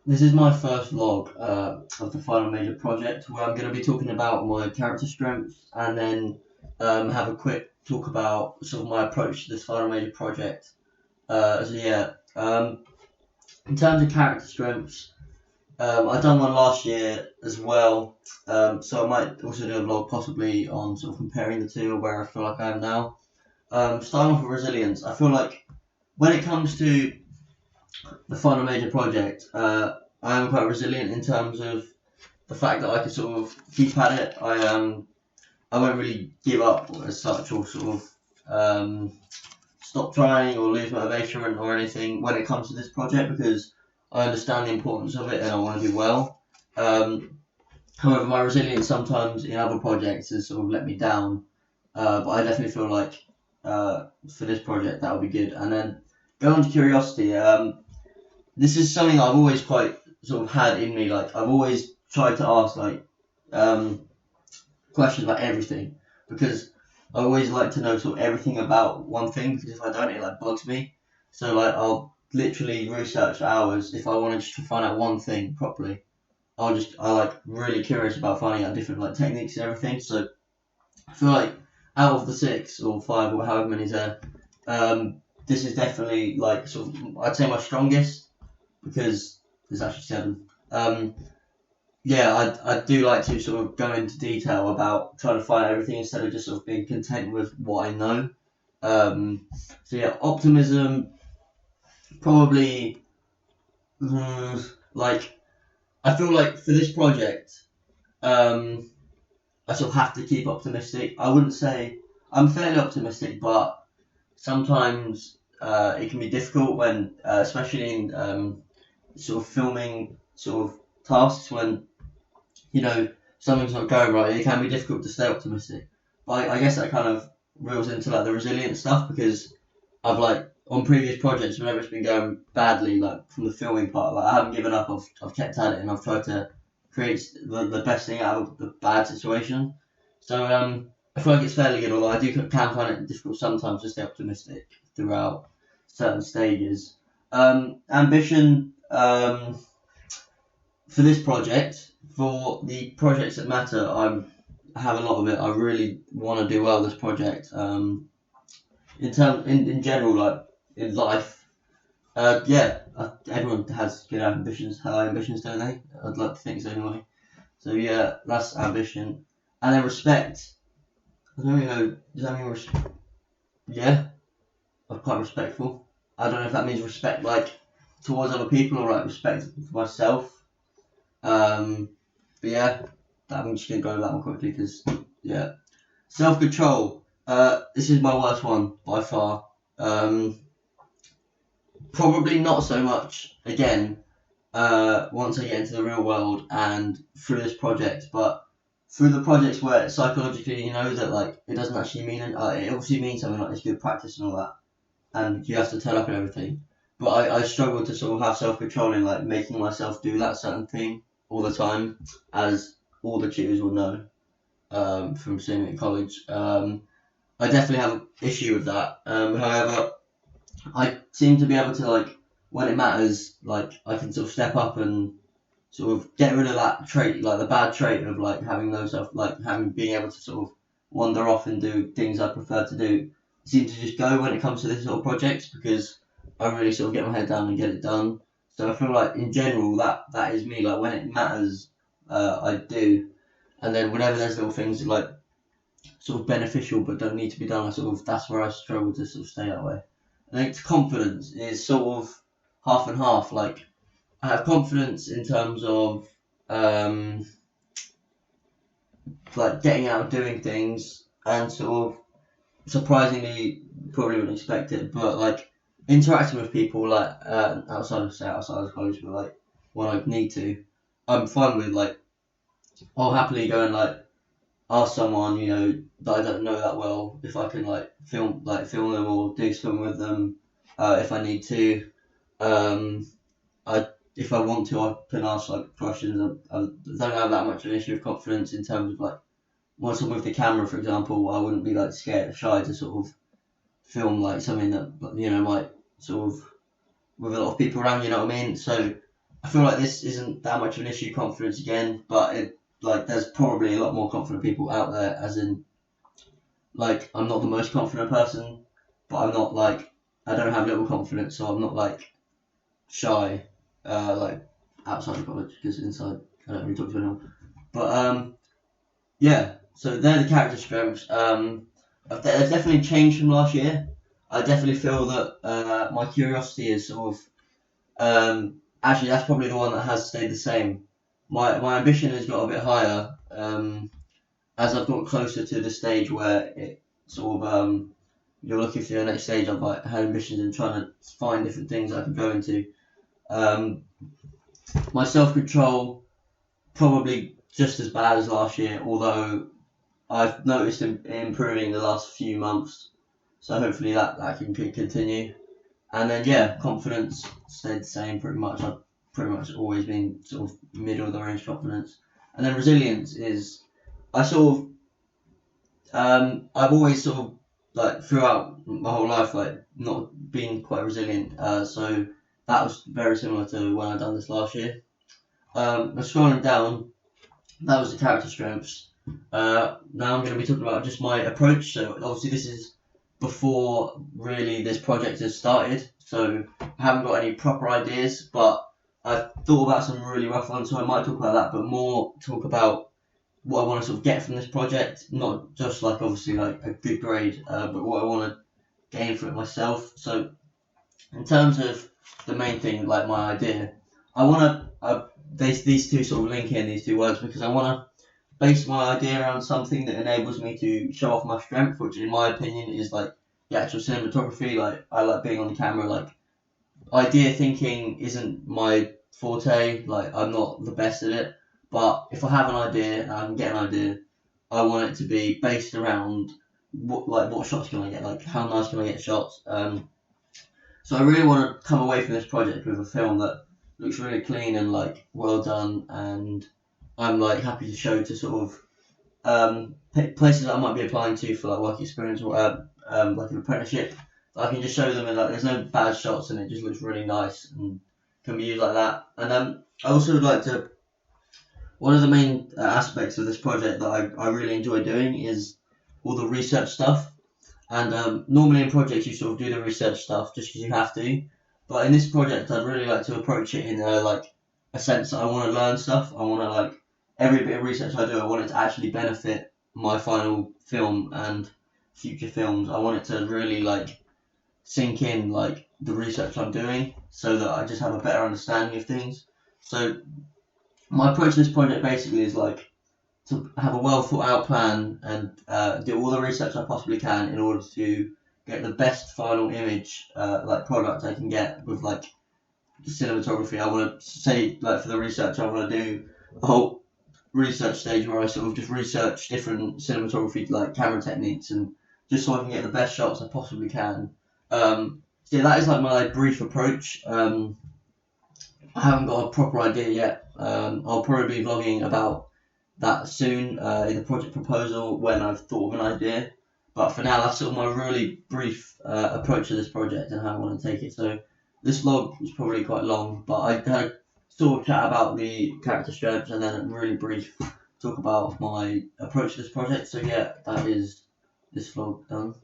This is my first vlog of the final major project where I'm going to be talking about my character strengths and then have a quick talk about sort of my approach to this final major project. In terms of character strengths, I done one last year as well, so I might also do a vlog possibly on sort of comparing the two or where I feel like I am now. Starting off with resilience, I feel like when it comes to the final major project, I am quite resilient in terms of the fact that I can sort of keep at it. I won't really give up as such or sort of stop trying or lose motivation or anything when it comes to this project because I understand the importance of it and I want to do well. However, my resilience sometimes in other projects has sort of let me down, but I definitely feel like for this project that will be good. And then going on to curiosity, this is something I've always quite sort of had in me. Like I've always tried to ask um, questions about everything because I always like to know sort of everything about one thing because if I don't, it like bugs me. So like I'll literally research for hours if I wanted just to find out one thing properly. I like really curious about finding out different like techniques and everything. So I feel like out of the six or five or however many is there, this is definitely like sort of I'd say my strongest because there's actually seven. I do like to sort of go into detail about trying to find everything instead of just sort of being content with what I know. Optimism probably like I feel like for this project, I sort of have to keep optimistic. I wouldn't say I'm fairly optimistic, but sometimes it can be difficult when, especially in sort of filming sort of tasks when something's not going right. It can be difficult to stay optimistic. But I guess that kind of reels into like the resilient stuff because I've like on previous projects whenever it's been going badly, like from the filming part, like I haven't given up. I've kept at it and I've tried to create the best thing out of the bad situation. So I feel like it's fairly good, although I can find it difficult sometimes to stay optimistic throughout certain stages. Ambition. For this project, for the projects that matter, I have a lot of it. I really want to do well this project. In general, like in life, everyone has good ambitions, high ambitions, don't they? I'd like to think so anyway. So yeah, that's ambition, and then respect. I don't really know. Does that mean yeah? I'm quite respectful. I don't know if that means respect like towards other people or like respect for myself. But yeah, I'm just gonna go over that one quickly because yeah, self control. This is my worst one by far. Probably not so much again. Once I get into the real world and through this project, but through the projects where psychologically you know that like it doesn't actually mean it obviously means something like it's good practice and all that, and you have to turn up and everything. But I struggle to sort of have self control in like making myself do that certain thing all the time, as all the tutors will know from seeing it in college. I definitely have an issue with that. However, I seem to be able to like when it matters, like I can sort of step up and sort of get rid of that trait, like the bad trait of like having no self, like having being able to sort of wander off and do things I prefer to do. I seem to just go when it comes to this sort of projects because I really sort of get my head down and get it done. So I feel like in general that is me. Like when it matters, I do, and then whenever there's little things that, like sort of beneficial but don't need to be done, I sort of that's where I struggle to sort of stay that way. I think confidence is sort of half and half. Like I have confidence in terms of um, like getting out and doing things, and sort of surprisingly probably wouldn't expect it, but like interacting with people like outside of college, but like when I need to, I'm fine with like I'll happily go and like ask someone that I don't know that well if I can like film them or do something with them if I need to. Um, I if I want to, I can ask like questions. I don't have that much of an issue of confidence in terms of like once I'm with the camera, for example, I wouldn't be like scared, shy to sort of film like something that might sort of with a lot of people around. You know what I mean? So I feel like this isn't that much of an issue, confidence again, but there's probably a lot more confident people out there, as in, like, I'm not the most confident person, but I'm not, like, I don't have little confidence, so I'm not, like, shy, like, outside of college, because inside, I don't really talk to anyone. But, yeah, so they're the character strengths. They've definitely changed from last year. I definitely feel that my curiosity is sort of, actually, that's probably the one that has stayed the same. My ambition has got a bit higher, as I've got closer to the stage where it sort of, you're looking for your next stage. I've like had ambitions and trying to find different things I can go into. My self-control probably just as bad as last year, although I've noticed it improving the last few months. So hopefully that can continue. And then yeah, confidence stayed the same pretty much. I've pretty much always been sort of middle of the range confidence. And then resilience is, I've always sort of, like, throughout my whole life, like, not been quite resilient. So that was very similar to when I done this last year. But scrolling down, that was the character strengths. Now I'm going to be talking about just my approach. So obviously this is before really this project has started, so I haven't got any proper ideas, but I've thought about some really rough ones, so I might talk about that, but more talk about what I want to sort of get from this project, not just like obviously like a good grade, but what I want to gain from it myself. So in terms of the main thing, like my idea, I want to, these two sort of link in, these two words, because I want to base my idea around something that enables me to show off my strength, which in my opinion is like the actual cinematography. Like, I like being on the camera. Like, idea thinking isn't my forte. Like, I'm not the best at it. But if I have an idea and I can get an idea, I want it to be based around what shots can I get? Like, how nice can I get shots? So I really want to come away from this project with a film that looks really clean and like well done, and I'm like happy to show to sort of places that I might be applying to for like work experience or like an apprenticeship. I can just show them, and like there's no bad shots and it just looks really nice and can be used like that. And I also would like to, one of the main aspects of this project that I really enjoy doing is all the research stuff. And normally in projects you sort of do the research stuff just because you have to, but in this project I'd really like to approach it in like a sense that I want to learn stuff. I want to, like, every bit of research I do, I want it to actually benefit my final film and future films. I want it to really like sink in, like, the research I'm doing, so that I just have a better understanding of things. So my approach to this project basically is like to have a well thought out plan and do all the research I possibly can in order to get the best final image, like product I can get with like the cinematography. I want to say, like, for the research, I want to do a whole research stage where I sort of just research different cinematography, like camera techniques, and just so I can get the best shots I possibly can. So yeah, that is like my brief approach. I haven't got a proper idea yet. I'll probably be vlogging about that soon in the project proposal when I've thought of an idea. But for now, that's sort of my really brief approach to this project and how I want to take it. So this vlog was probably quite long, but I had a sort of chat about the character strengths and then a really brief talk about my approach to this project. So yeah, that is this vlog done.